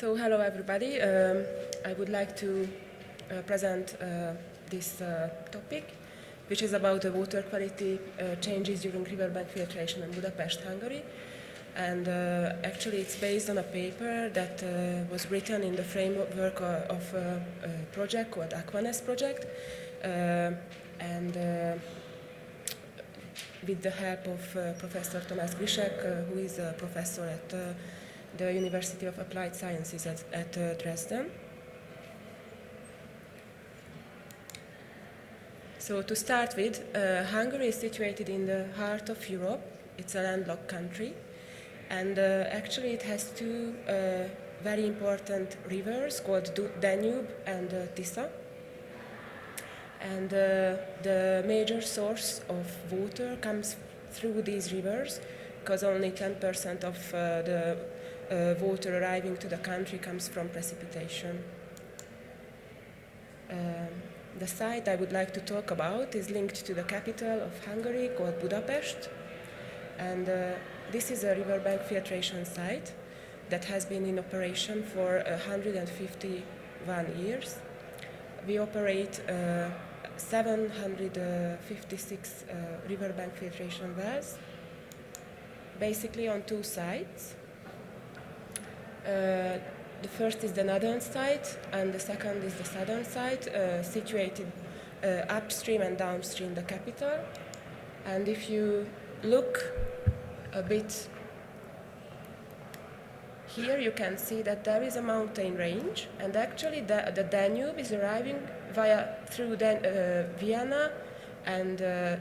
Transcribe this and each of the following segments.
So hello everybody. I would like to present this topic, which is about the water quality changes during riverbank filtration in Budapest, Hungary. And actually it's based on a paper that was written in the framework of a project called Aquanes project. And with the help of Professor Tomás Grisek, who is a professor at the University of Applied Sciences at Dresden. So to start with, Hungary is situated in the heart of Europe. It's a landlocked country. And actually it has two very important rivers called Danube and Tisza. And the major source of water comes through these rivers, because only 10% of the water arriving to the country comes from precipitation. The site I would like to talk about is linked to the capital of Hungary, called Budapest. And this is a riverbank filtration site that has been in operation for 151 years. We operate 756 riverbank filtration wells, basically on two sites. The first is the northern site, and the second is the southern site, situated upstream and downstream the capital. And if you look a bit here, you can see that there is a mountain range, and actually the Danube is arriving through Vienna and the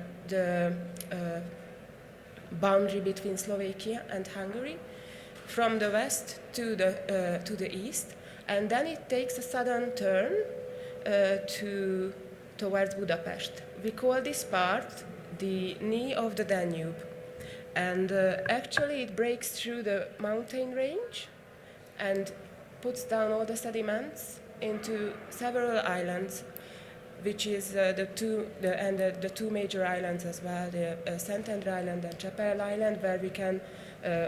boundary between Slovakia and Hungary, from the west to the east, and then it takes a sudden turn towards Budapest. We call this part the knee of the Danube, and actually it breaks through the mountain range and puts down all the sediments into several islands, which is the two major islands as well, the Szentendre Island and Csepel Island, where we can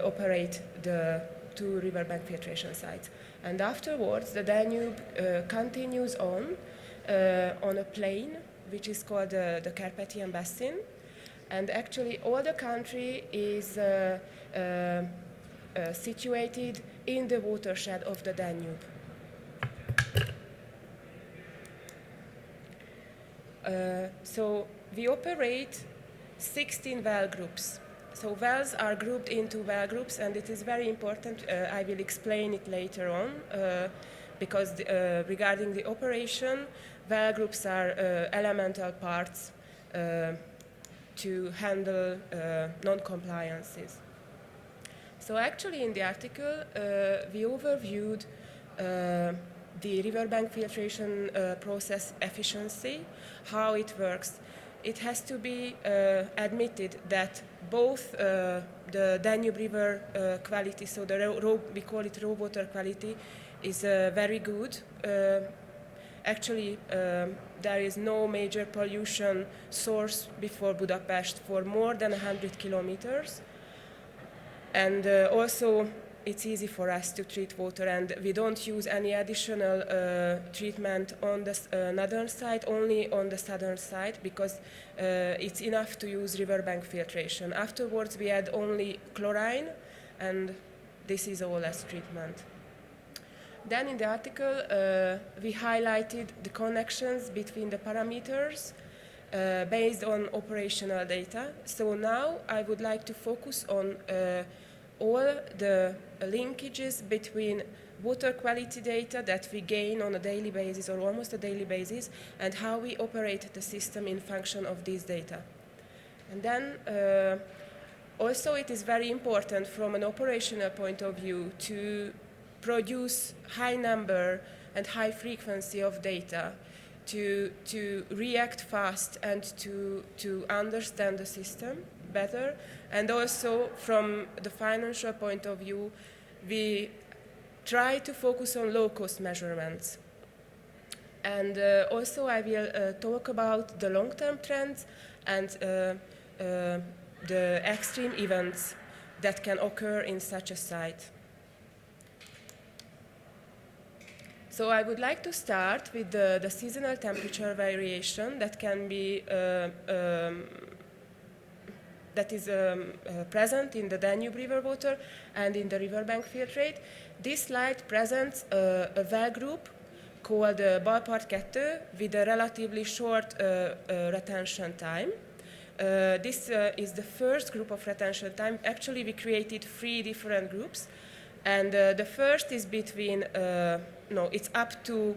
operate the two riverbank filtration sites. And afterwards, the Danube continues on a plain, which is called the Carpathian Basin. And actually, all the country is situated in the watershed of the Danube. So we operate 16 well groups. So wells are grouped into well groups, and it is very important. I will explain it later on, because regarding the operation, well groups are elemental parts to handle non-compliances. So actually in the article, we overviewed the riverbank filtration process efficiency, how it works. It has to be admitted that both the Danube River quality, so we call it raw water quality, is very good. Actually, there is no major pollution source before Budapest for more than 100 kilometers. And also, it's easy for us to treat water, and we don't use any additional treatment on the northern side, only on the southern side, because it's enough to use riverbank filtration. Afterwards, we add only chlorine, and this is all as treatment. Then in the article, we highlighted the connections between the parameters based on operational data. So now I would like to focus on all the linkages between water quality data that we gain on a daily basis or almost a daily basis, and how we operate the system in function of these data. And then also it is very important from an operational point of view to produce high number and high frequency of data to react fast and to understand the system better. And also from the financial point of view, we try to focus on low-cost measurements. And also I will talk about the long-term trends and the extreme events that can occur in such a site. So I would like to start with the seasonal temperature variation that can be that is present in the Danube river water and in the riverbank filtrate. This slide presents a well group called Ballpart 2 with a relatively short retention time. This is the first group of retention time. Actually, we created 3 different groups. And the first is between, it's up to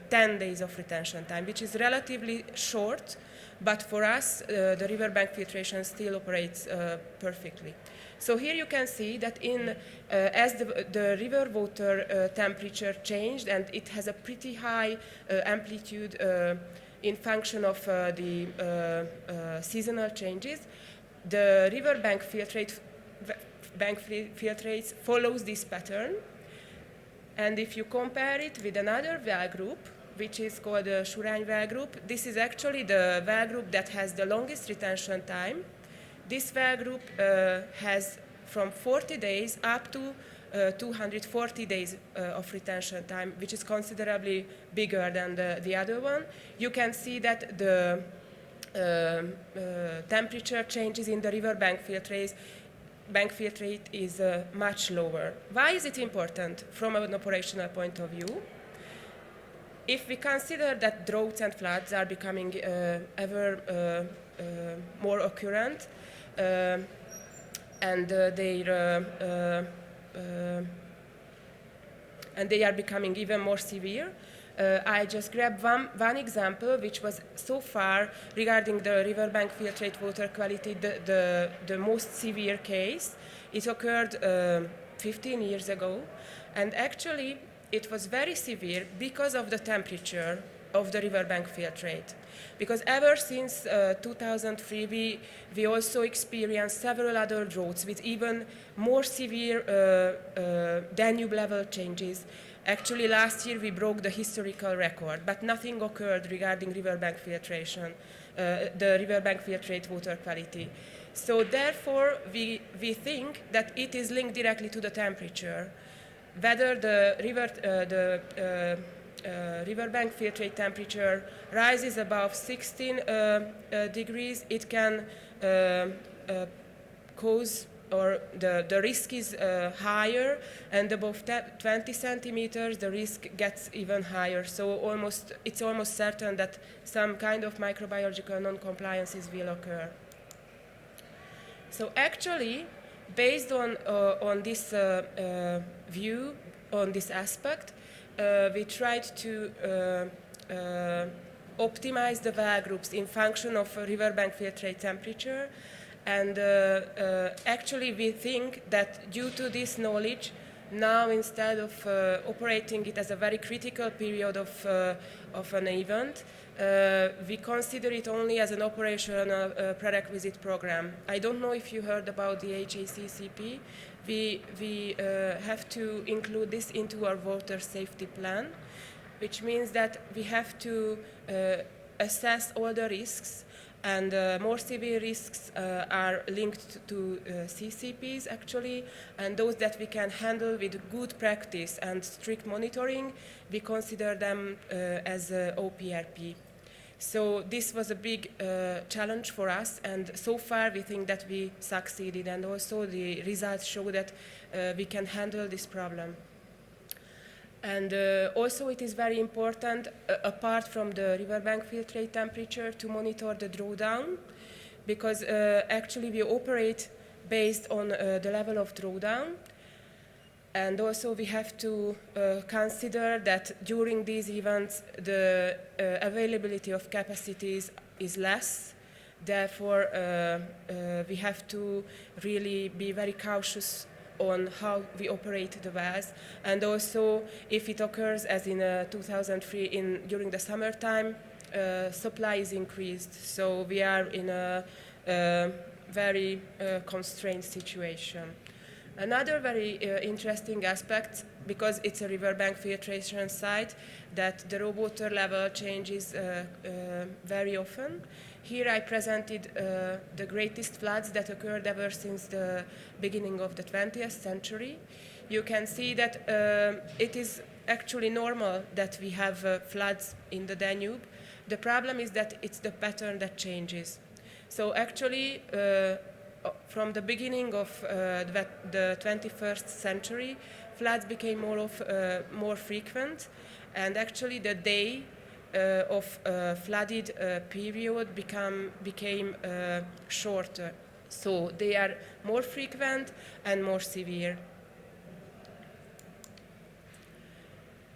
10 days of retention time, which is relatively short, but for us, the riverbank filtration still operates perfectly. So here you can see that as the river water temperature changed, and it has a pretty high amplitude in function of the seasonal changes, the riverbank filtrates follows this pattern. And if you compare it with another well group, which is called the Surány well group, this is actually the well group that has the longest retention time. This well group has from 40 days up to 240 days of retention time, which is considerably bigger than the other one. You can see that the temperature changes in the riverbank filtrate is much lower. Why is it important from an operational point of view? If we consider that droughts and floods are becoming ever more occurrent, and they are becoming even more severe, I just grabbed one example, which was so far regarding the riverbank filtrate water quality, the most severe case. It occurred 15 years ago, and actually it was very severe because of the temperature of the riverbank filtrate. Because ever since 2003, we also experienced several other droughts with even more severe Danube level changes. Actually, last year we broke the historical record, but nothing occurred regarding riverbank filtration, the riverbank filtrate water quality. So therefore, we think that it is linked directly to the temperature. Whether the riverbank filtrate temperature rises above 16 degrees, it can cause, or the risk is higher, and above 20 centimeters, the risk gets even higher. So it's almost certain that some kind of microbiological non-compliances will occur. So actually, based on this view, on this aspect, we tried to optimize the well groups in function of riverbank filtrate temperature. And actually, we think that due to this knowledge, now instead of operating it as a very critical period of an event, we consider it only as an operational prerequisite program. I don't know if you heard about the HACCP. We have to include this into our water safety plan, which means that we have to assess all the risks, and more severe risks are linked to CCPs actually, and those that we can handle with good practice and strict monitoring, we consider them as OPRP. So this was a big challenge for us, and so far we think that we succeeded, and also the results show that we can handle this problem. And also it is very important, apart from the riverbank filtrate temperature, to monitor the drawdown, because actually we operate based on the level of drawdown. And also we have to consider that during these events the availability of capacities is less. Therefore, we have to really be very cautious on how we operate the wells. And also, if it occurs as in 2003 during the summertime, supply is increased. So we are in a very constrained situation. Another very interesting aspect, because it's a riverbank filtration site, that the raw water level changes very often. Here I presented the greatest floods that occurred ever since the beginning of the 20th century. You can see that it is actually normal that we have floods in the Danube. The problem is that it's the pattern that changes. So actually, from the beginning of the 21st century, floods became more frequent, and actually the day of flooded period became shorter. So they are more frequent and more severe.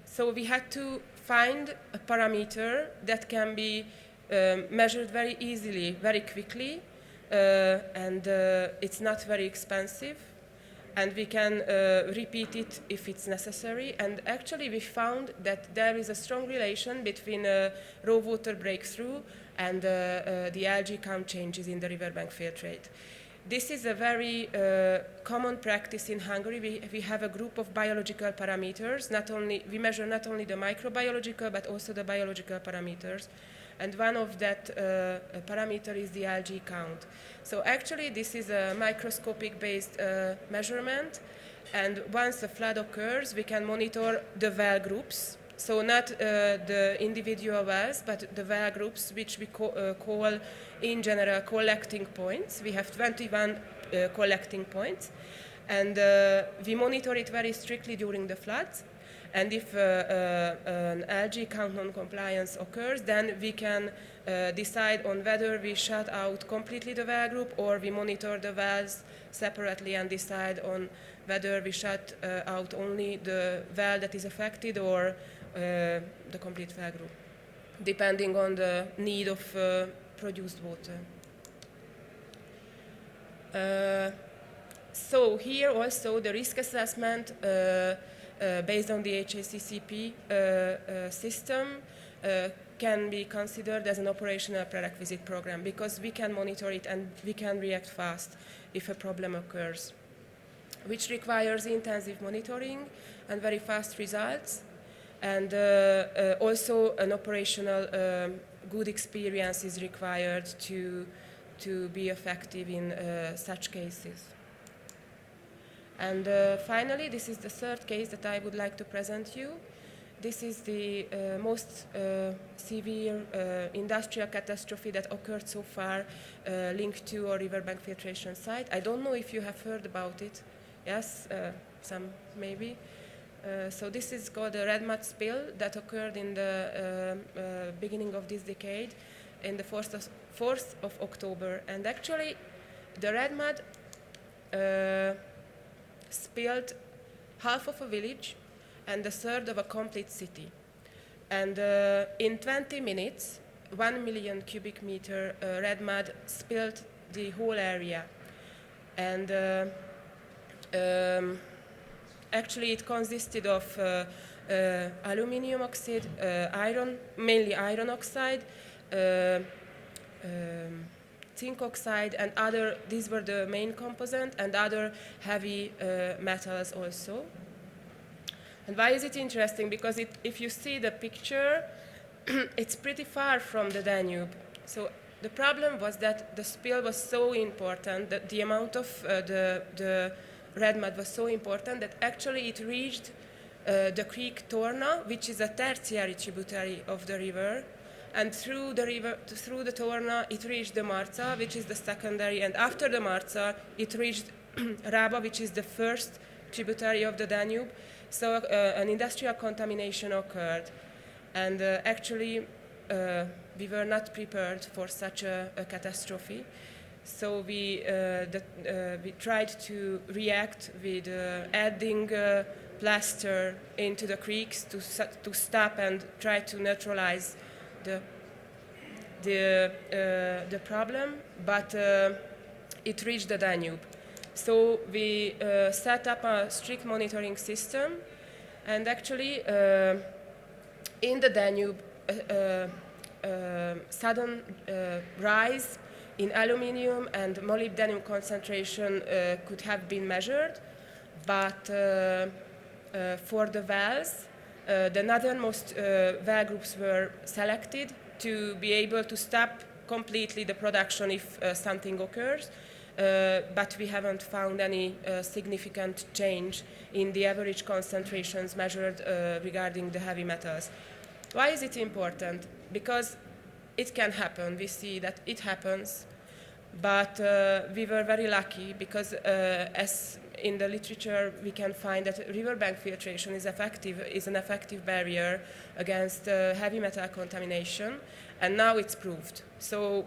So we had to find a parameter that can be measured very easily, very quickly, and it's not very expensive, and we can repeat it if it's necessary. And actually we found that there is a strong relation between raw water breakthrough and the algae count changes in the riverbank filtrate. This is a very common practice in Hungary. We have a group of biological parameters. We measure not only the microbiological but also the biological parameters. And one of that parameter is the algae count. So actually this is a microscopic based measurement, and once a flood occurs we can monitor the well groups. So not the individual wells, but the well groups, which we call in general collecting points. We have 21 collecting points, and we monitor it very strictly during the floods. And if an algae count non-compliance occurs, then we can decide on whether we shut out completely the well group, or we monitor the wells separately and decide on whether we shut out only the well that is affected or the complete well group, depending on the need of produced water. So here also the risk assessment based on the HACCP system can be considered as an operational prerequisite program, because we can monitor it and we can react fast if a problem occurs, which requires intensive monitoring and very fast results, and also an operational good experience is required to be effective in such cases. And finally, this is the third case that I would like to present you. This is the most severe industrial catastrophe that occurred so far linked to a riverbank filtration site. I don't know if you have heard about it. Yes, some maybe. So this is called the red mud spill that occurred in the beginning of this decade, in the 4th of October. And actually, the red mud spilled half of a village and a third of a complete city. And in 20 minutes, 1 million cubic meter red mud spilled the whole area. And actually it consisted of aluminium oxide, mainly iron oxide, zinc oxide, and other. These were the main component, and other heavy metals also. And why is it interesting? Because if you see the picture, it's pretty far from the Danube. So the problem was that the spill was so important, that the amount of the red mud was so important that actually it reached the creek Torna, which is a tertiary tributary of the river. And through the Torna, it reached the Marca, which is the secondary, and after the Marca, it reached Raba, which is the first tributary of the Danube. So an industrial contamination occurred, and actually we were not prepared for such a catastrophe. So we tried to react with adding plaster into the creeks to stop and try to neutralize the problem, but it reached the Danube. So we set up a strict monitoring system, and actually in the Danube, sudden rise in aluminium and molybdenum concentration could have been measured, but for the wells, the northernmost well groups were selected to be able to stop completely the production if something occurs. but we haven't found any significant change in the average concentrations measured regarding the heavy metals. Why is it important? Because it can happen. We see that it happens, but we were very lucky because as in the literature we can find that riverbank filtration is an effective barrier against heavy metal contamination, and now it's proved. So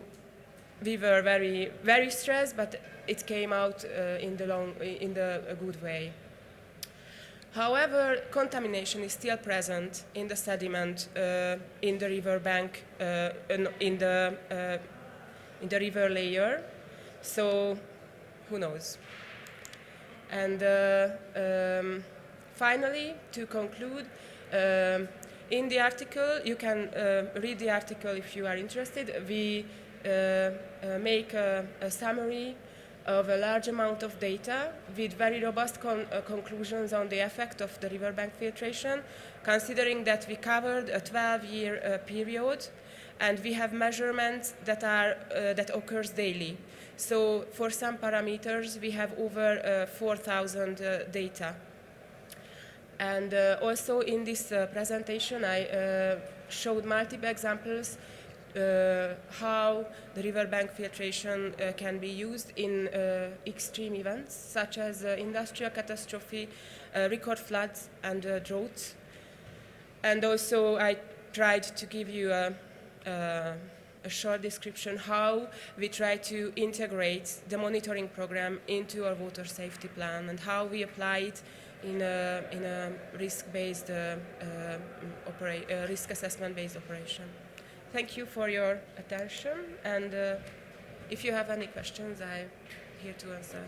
we were very, very stressed, but it came out in the good way. However, contamination is still present in the sediment, in the riverbank, in the river layer. So, who knows? And finally, to conclude, in the article, you can read the article if you are interested. We make a summary of a large amount of data with very robust conclusions on the effect of the riverbank filtration, considering that we covered a 12-year period, and we have measurements that occurs daily. So for some parameters, we have over 4,000 data. And also in this presentation, I showed multiple examples how the riverbank filtration can be used in extreme events such as industrial catastrophe, record floods, and droughts. And also I tried to give you a short description how we try to integrate the monitoring program into our water safety plan and how we apply it in a risk-based risk assessment-based operation. Thank you for your attention, and if you have any questions, I'm here to answer.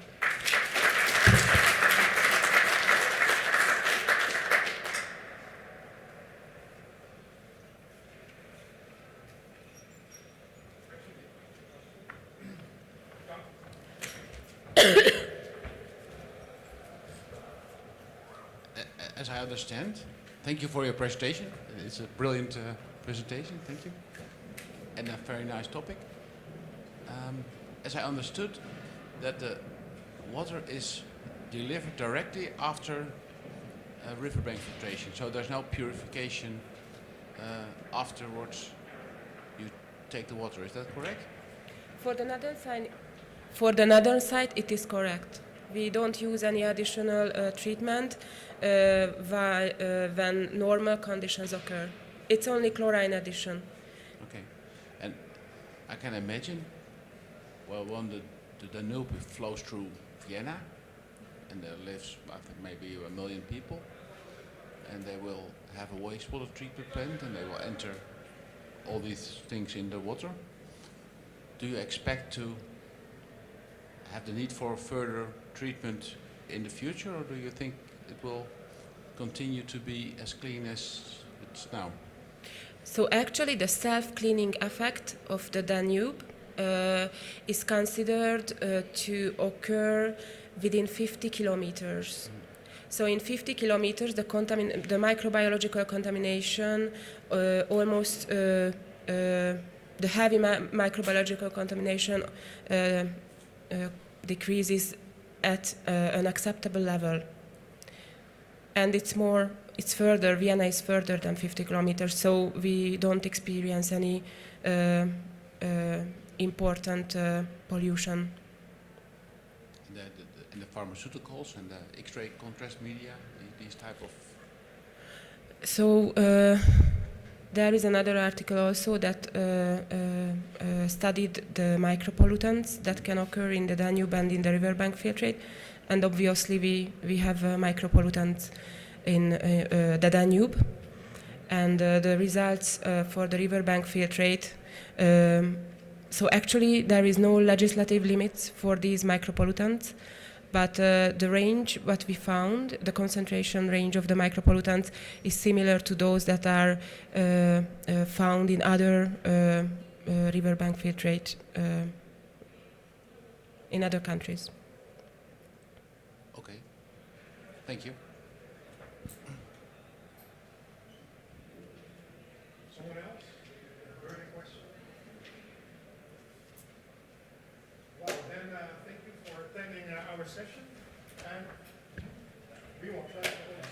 As I understand, thank you for your presentation. It's a brilliant presentation, thank you. And a very nice topic. As I understood, that the water is delivered directly after riverbank filtration, so there's no purification afterwards. You take the water, is that correct? For the northern side, it is correct. We don't use any additional treatment when normal conditions occur. It's only chlorine addition. Okay, and I can imagine, well, when the Danube flows through Vienna, and there lives, I think, maybe 1 million people, and they will have a wastewater treatment plant, and they will enter all these things in the water. Do you expect to have the need for further treatment in the future, or do you think it will continue to be as clean as it's now? So actually the self-cleaning effect of the Danube is considered to occur within 50 kilometers. So in 50 kilometers, the microbiological contamination almost the heavy microbiological contamination decreases at an acceptable level. And it's further, Vienna is further than 50 kilometers, so we don't experience any important pollution. And the pharmaceuticals and the X-ray contrast media, these type of... So there is another article also that studied the micropollutants that can occur in the Danube and in the riverbank filtrate, and obviously we have micropollutants in the Danube, and the results for the riverbank filtrate. So actually there is no legislative limits for these micropollutants, but the range, what we found, the concentration range of the micropollutants is similar to those that are found in other riverbank filtrate in other countries. Okay, thank you. Someone else? Burning question? Well, then, thank you our session. And we want to